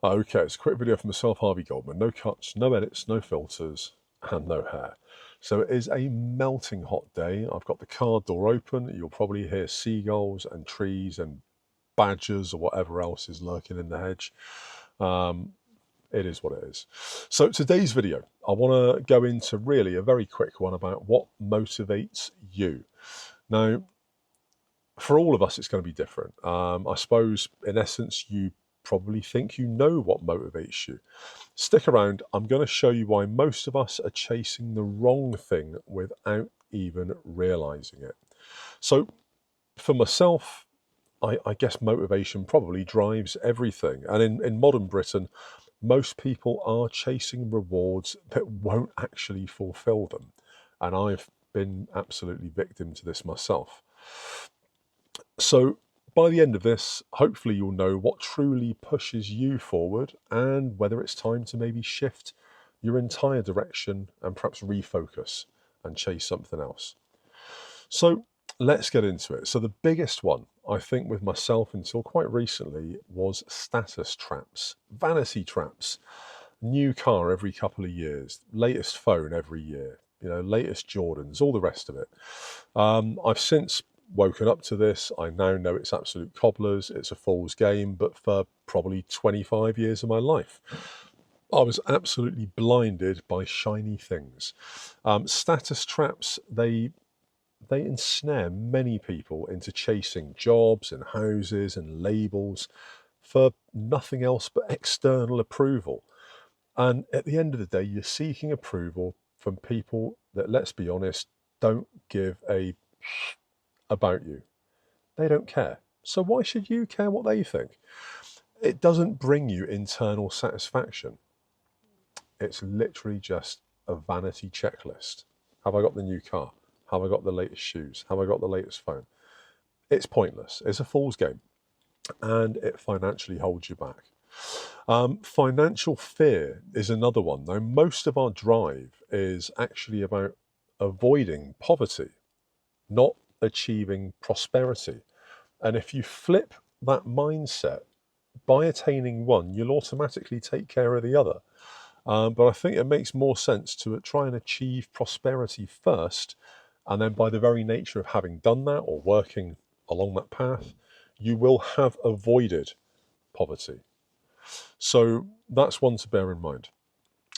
Okay, it's a quick video from myself, Harvey Goldman. No cuts, no edits, no filters, and no hair. So it is a melting hot day. I've got the car door open. You'll probably hear seagulls and trees and badgers or whatever else is lurking in the hedge. It is what it is. So today's video, I want to go into really a very quick one about what motivates you. Now, for all of us, it's going to be different. I suppose, in essence, you probably think you know what motivates you. Stick around. I'm going to show you why most of us are chasing the wrong thing without even realizing it. So, for myself, I guess motivation probably drives everything. And in modern Britain, most people are chasing rewards that won't actually fulfill them. And I've been absolutely victim to this myself. So by the end of this, hopefully you'll know what truly pushes you forward and whether it's time to maybe shift your entire direction and perhaps refocus and chase something else. So let's get into it. So the biggest one, I think, with myself until quite recently was status traps, vanity traps. New car every couple of years, latest phone every year, latest Jordans, all the rest of it. I've since woken up to this. I now know it's absolute cobblers. It's a fool's game, but for probably 25 years of my life, I was absolutely blinded by shiny things. Status traps, they ensnare many people into chasing jobs and houses and labels for nothing else but external approval. And at the end of the day, you're seeking approval from people that, let's be honest, don't give a about you. They don't care. So why should you care what they think? It doesn't bring you internal satisfaction. It's literally just a vanity checklist. Have I got the new car? Have I got the latest shoes? Have I got the latest phone? It's pointless. It's a fool's game. And it financially holds you back. Financial fear is another one. Now, most of our drive is actually about avoiding poverty, not achieving prosperity. And if you flip that mindset, by attaining one, you'll automatically take care of the other. But I think it makes more sense to try and achieve prosperity first. And then by the very nature of having done that or working along that path, you will have avoided poverty. So that's one to bear in mind.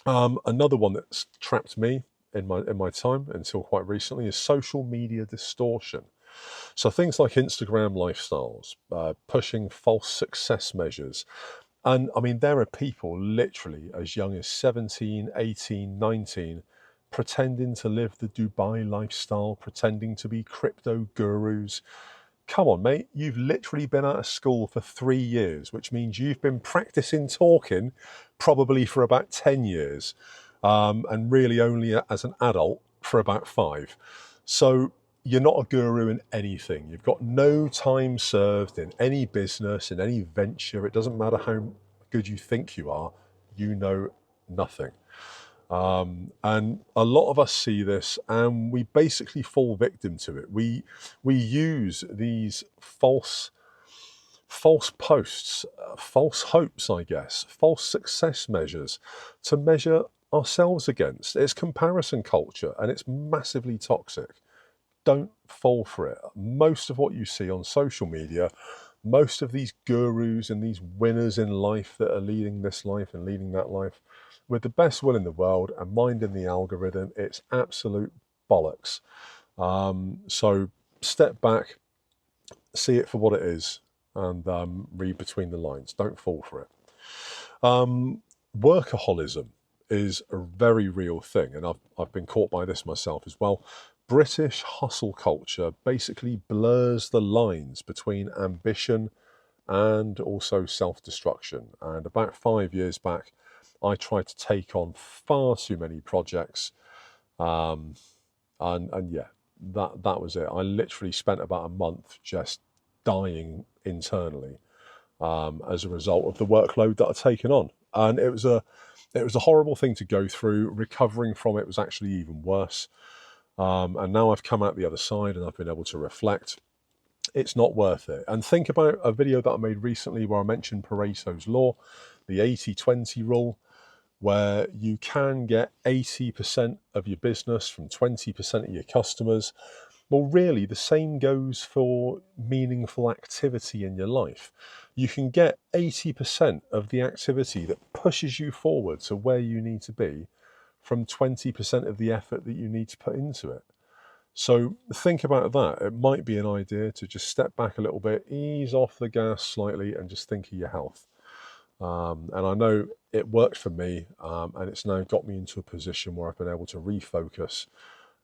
Another one that's trapped me in my time until quite recently is social media distortion. So things like Instagram lifestyles, pushing false success measures. And I mean, there are people literally as young as 17, 18, 19, pretending to live the Dubai lifestyle, pretending to be crypto gurus. Come on, mate, you've literally been out of school for 3 years, which means you've been practicing talking probably for about 10 years, and really only as an adult for about 5. So you're not a guru in anything. You've got no time served in any business, in any venture. It doesn't matter how good you think you are, you know nothing. And a lot of us see this and we basically fall victim to it. We use these false posts, false hopes, I guess, false success measures to measure ourselves against. It's comparison culture and it's massively toxic. Don't fall for it. Most of what you see on social media, most of these gurus and these winners in life that are leading this life and leading that life, with the best will in the world and minding the algorithm, it's absolute bollocks. So step back, see it for what it is, and read between the lines. Don't fall for it. Workaholism is a very real thing, and I've been caught by this myself as well. British hustle culture basically blurs the lines between ambition and also self-destruction. And about 5 years back, I tried to take on far too many projects, and yeah, that was it. I literally spent about a month just dying internally as a result of the workload that I'd taken on, and it was a horrible thing to go through. Recovering from it was actually even worse. And now I've come out the other side and I've been able to reflect. It's not worth it. And think about a video that I made recently where I mentioned Pareto's law. the 80-20 rule, where you can get 80% of your business from 20% of your customers. Well, really, the same goes for meaningful activity in your life. You can get 80% of the activity that pushes you forward to where you need to be from 20% of the effort that you need to put into it. So think about that. It might be an idea to just step back a little bit, ease off the gas slightly, and just think of your health. And I know it worked for me, and it's now got me into a position where I've been able to refocus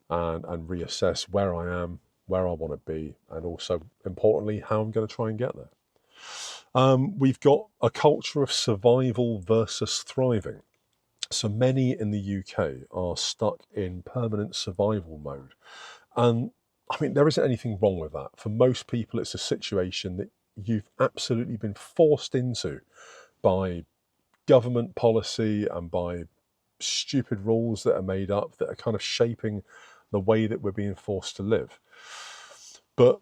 and reassess where I am, where I want to be, and also, importantly, how I'm going to try and get there. We've got a culture of survival versus thriving. So many in the UK are stuck in permanent survival mode. And I mean, there isn't anything wrong with that. For most people, it's a situation that you've absolutely been forced into by government policy and by stupid rules that are made up that are kind of shaping the way that we're being forced to live. But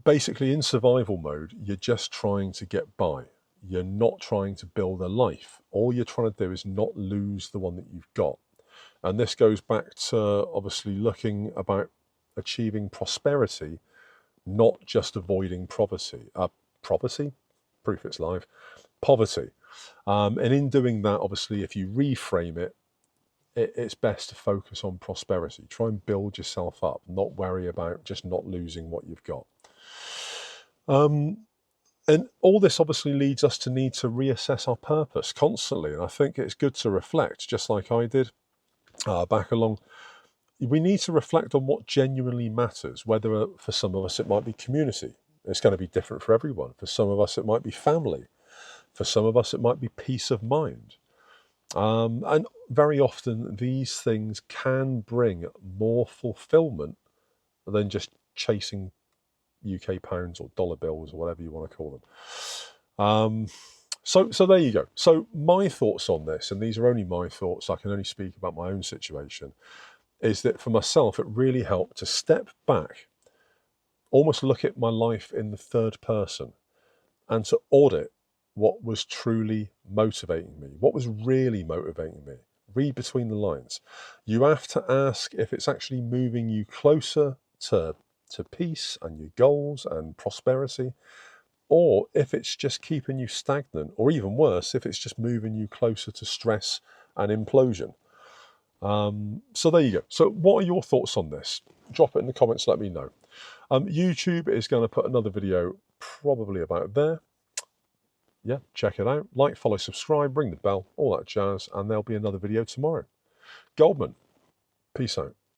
basically, in survival mode, you're just trying to get by. You're not trying to build a life. All you're trying to do is not lose the one that you've got. And this goes back to obviously looking about achieving prosperity, not just avoiding poverty. Poverty? Proof it's live. Poverty. And in doing that, obviously, if you reframe it, it's best to focus on prosperity. Try and build yourself up, not worry about just not losing what you've got. And all this obviously leads us to need to reassess our purpose constantly. And I think it's good to reflect, just like I did back along. We need to reflect on what genuinely matters, whether for some of us it might be community. It's going to be different for everyone. For some of us it might be family. For some of us it might be peace of mind. And very often these things can bring more fulfillment than just chasing UK pounds or dollar bills or whatever you want to call them. So there you go. So my thoughts on this, and these are only my thoughts, I can only speak about my own situation, is that for myself, it really helped to step back, almost look at my life in the third person, and to audit what was truly motivating me, what was really motivating me. Read between the lines. You have to ask if it's actually moving you closer to peace and your goals and prosperity, or if it's just keeping you stagnant, or even worse, if it's just moving you closer to stress and implosion. So there you go. So what are your thoughts on this? Drop it in the comments, let me know. YouTube is going to put another video probably about there. Yeah, check it out. Like, follow, subscribe, ring the bell, all that jazz, and there'll be another video tomorrow. Goldman, peace out.